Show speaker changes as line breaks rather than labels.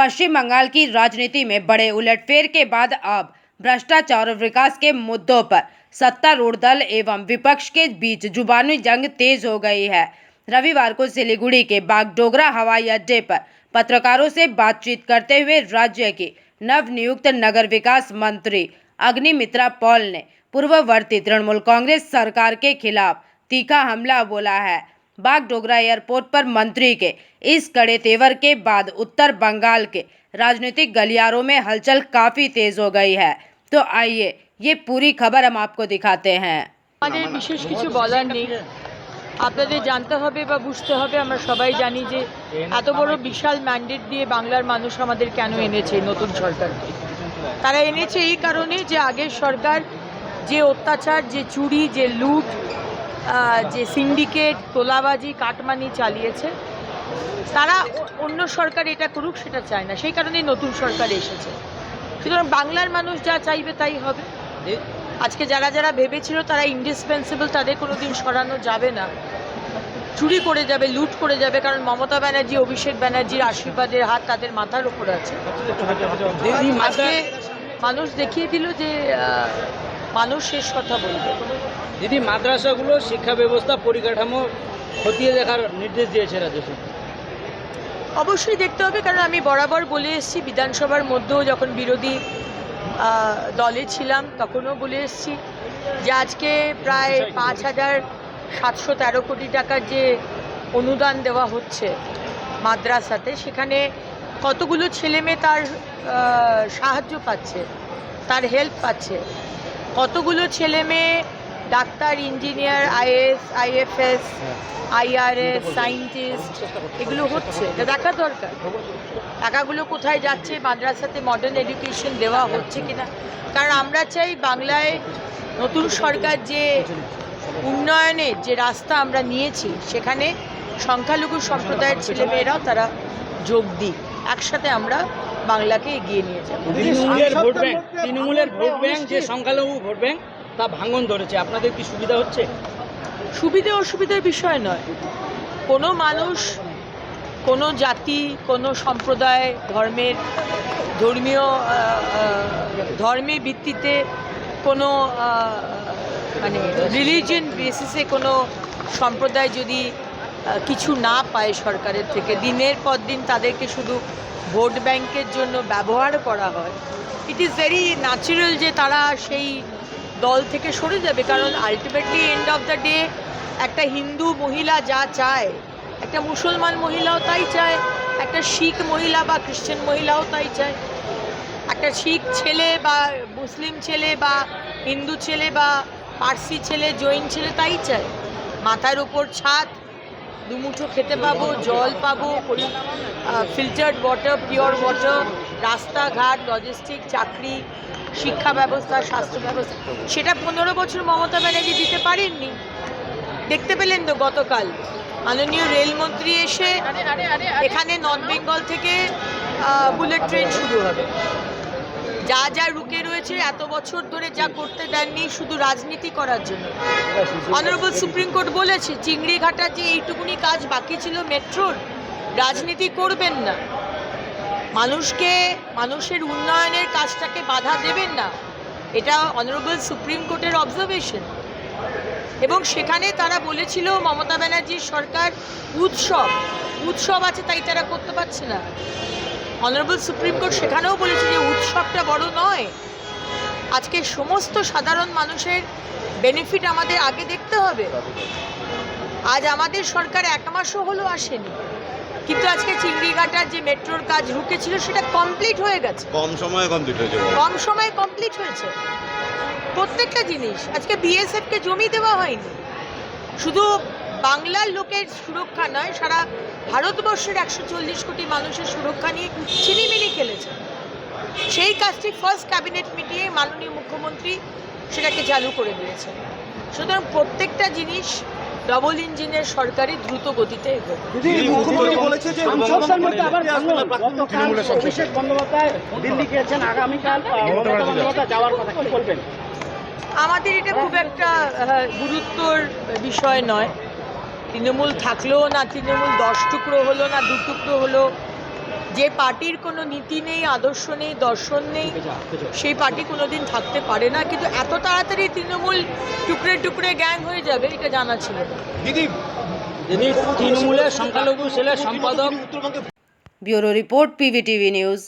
पश्चिम बंगाल की राजनीति में बड़े उलटफेर के बाद अब भ्रष्टाचार और विकास के मुद्दों पर सत्तारूढ़ दल एवं विपक्ष के बीच जुबानी जंग तेज हो गई है। रविवार को सिलीगुड़ी के बागडोगरा हवाई अड्डे पर पत्रकारों से बातचीत करते हुए राज्य की नवनियुक्त नगर विकास मंत्री अग्निमित्रा पॉल ने पूर्ववर्ती तृणमूल कांग्रेस सरकार के खिलाफ तीखा हमला बोला है। बागडोगरा एयरपोर्ट पर मंत्री के इस कड़े तेवर के बाद उत्तर बंगाल के राजनीतिक गलियारों में हलचल काफी तेज हो गई है। तो आइए ये पूरी खबर हम आपको दिखाते हैं।
আমাদের বিশেষ কিছু বলার নেই, আপনাদের জানতে হবে বা বুঝতে হবে। আমরা সবাই জানি যে এত বড় বিশাল ম্যান্ডেট দিয়ে বাংলার মানুষ আমাদের কেন এনেছে নতুন সরকারকে। তারা এনেছে এই কারণে যে আগের সরকার যে অত্যাচার, যে চুরি, যে লুট, যে সিন্ডিকেট, তোলাবাজি, কাটমানি চালিয়েছে, তারা অন্য সরকার এটা করুক সেটা চায় না। সেই কারণেই নতুন সরকার এসেছে। সুতরাং বাংলার মানুষ যা চাইবে তাই হবে। আজকে যারা যারা ভেবেছিল তারা ইন্ডিসপেন্সেবল, তাদের কোনোদিন সরানো যাবে না। চুরি করে যাবে, লুট করে যাবে, কারণ মমতা ব্যানার্জি, অভিষেক ব্যানার্জির আশীর্বাদের হাত তাদের মাথার উপর আছে। আজকে মানুষ দেখিয়ে দিল যে মানুষ শেষ কথা বলবে।
দিদি, মাদ্রাসাগুলো শিক্ষা ব্যবস্থা পরিকাঠামো খতিয়ে দেখার নির্দেশ দিয়েছে রাজ্য সরকার।
অবশ্যই দেখতে হবে, কারণ আমি বরাবর বলে এসেছি, বিধানসভার মধ্যেও যখন বিরোধী দলে ছিলাম তখনও বলে এসেছি যে আজকে প্রায় 5,713 কোটি টাকার যে অনুদান দেওয়া হচ্ছে মাদ্রাসাতে, সেখানে কতগুলো ছেলেমেয়ে তার সাহায্য পাচ্ছে, তার হেল্প পাচ্ছে। কতগুলো ছেলেমেয়ে doctor, engineer, IAS, IFS, IRS, scientist, এগুলো হচ্ছে, এটা দেখা দরকার। টাকাগুলো কোথায় যাচ্ছে, মাদ্রাসাতে মডার্ন এডুকেশন দেওয়া হচ্ছে কিনা। কারণ আমরা চাই বাংলায় নতুন সরকার যে উন্নয়নের যে রাস্তা আমরা নিয়েছি, সেখানে সংখ্যালঘু সম্প্রদায়ের ছেলেমেয়েরাও তারা যোগ দিক, একসাথে আমরা বাংলাকে এগিয়ে নিয়ে যাব।
তৃণমূলের ভোট ব্যাংক যে সংখ্যালঘু ভোট ব্যাংক, তা ভাঙন ধরেছে। আপনাদের কি সুবিধা হচ্ছে?
সুবিধে অসুবিধার বিষয় নয়। কোনো মানুষ, কোনো জাতি, কোনো সম্প্রদায়, ধর্মের ভিত্তিতে, কোনো মানে রিলিজিয়ন বেসিসে কোনো সম্প্রদায় যদি কিছু না পায় সরকারের থেকে, দিনের পর দিন তাদেরকে শুধু ভোট ব্যাংকের জন্য ব্যবহার করা হয়, ইট ইজ ভেরি ন্যাচারাল যে তারা সেই দল থেকে সরে যাবে। কারণ ultimately end of the day একটা হিন্দু মহিলা যা চায়, একটা মুসলমান মহিলাও তাই চায়, একটা শিখ মহিলা বা খ্রিশ্চান মহিলাও তাই চায়, একটা শিখ ছেলে বা মুসলিম ছেলে বা হিন্দু ছেলে বা পার্সি ছেলে, জৈন ছেলে তাই চায়। মাথার উপর ছাদ, দুমুঠো খেতে পাবো, জল পাবো, ফিল্টার্ড ওয়াটার, পিওর ওয়াটার, রাস্তাঘাট, লজিস্টিক, চাকরি, শিক্ষা ব্যবস্থা, স্বাস্থ্য ব্যবস্থা, সেটা 15 বছর মমতা ব্যানার্জি দিতে পারেননি। দেখতে পেলেন তো গতকাল মাননীয় রেলমন্ত্রী এসে এখানে নর্থ বেঙ্গল থেকে বুলেট ট্রেন শুরু হবে। যা যা রুকে রয়েছে এত বছর ধরে যা করতে দেননি, শুধু রাজনীতি করার জন্য। অনারেবল সুপ্রিম কোর্ট বলেছে চিংড়িঘাটার যে এইটুকুনি কাজ বাকি ছিল মেট্রোর, রাজনীতি করবেন না, মানুষের উন্নয়নের কাজটাকে বাধা দেবেন না, এটা অনারেবল সুপ্রিম কোর্টের অবজারভেশন। এবং সেখানে তারা বলেছিল মমতা ব্যানার্জির সরকার উৎসব আছে তাই তারা করতে পারছে না। অনারেবল সুপ্রিম কোর্ট সেখানেও বলেছে যে উৎসবটা বড় নয়, আজকে সমস্ত সাধারণ মানুষের বেনিফিট আমাদের আগে দেখতে হবে। আজ আমাদের সরকার 1 মাসও হলো আসেনি, কিন্তু আজকে চিংড়িঘাটার যে মেট্রোর কাজ রুকেছিল সেটা কমপ্লিট হয়ে গেছে। কম সময়ে কমপ্লিট হয়েছে প্রত্যেকটা জিনিস। আজকে বিএসএফকে জমি দেওয়া হয়নি, শুধু বাংলার লোকের সুরক্ষা নয়, সারা ভারতবর্ষের 140 কোটি মানুষের সুরক্ষা নিয়ে চিনিমিনি খেলেছে। সেই কাজটি ফার্স্ট ক্যাবিনেট মিটিংয়ে মাননীয় মুখ্যমন্ত্রী সেটাকে চালু করে দিয়েছে। সুতরাং প্রত্যেকটা জিনিস ডবল ইঞ্জিনের সরকারি দ্রুত গতিতে এগোবে। আমাদের এটা খুব একটা গুরুত্বর বিষয় নয়। তৃণমূল থাকলেও না তৃণমূল 10 টুকরো হলো না 2 টুকরো হলো, যে পার্টির কোনো নীতি নেই, আদর্শ নেই, দর্শন নেই, সেই পার্টি কোনোদিন থাকতে পারে না। কিন্তু এত তাড়াতাড়ি তৃণমূল টুকরে টুকরে গ্যাং হয়ে যাবে এটা জানা ছিল না।
দিদি তৃণমূলের সংখ্যালঘু সেলের সম্পাদক।
Bureau report, PVTV news.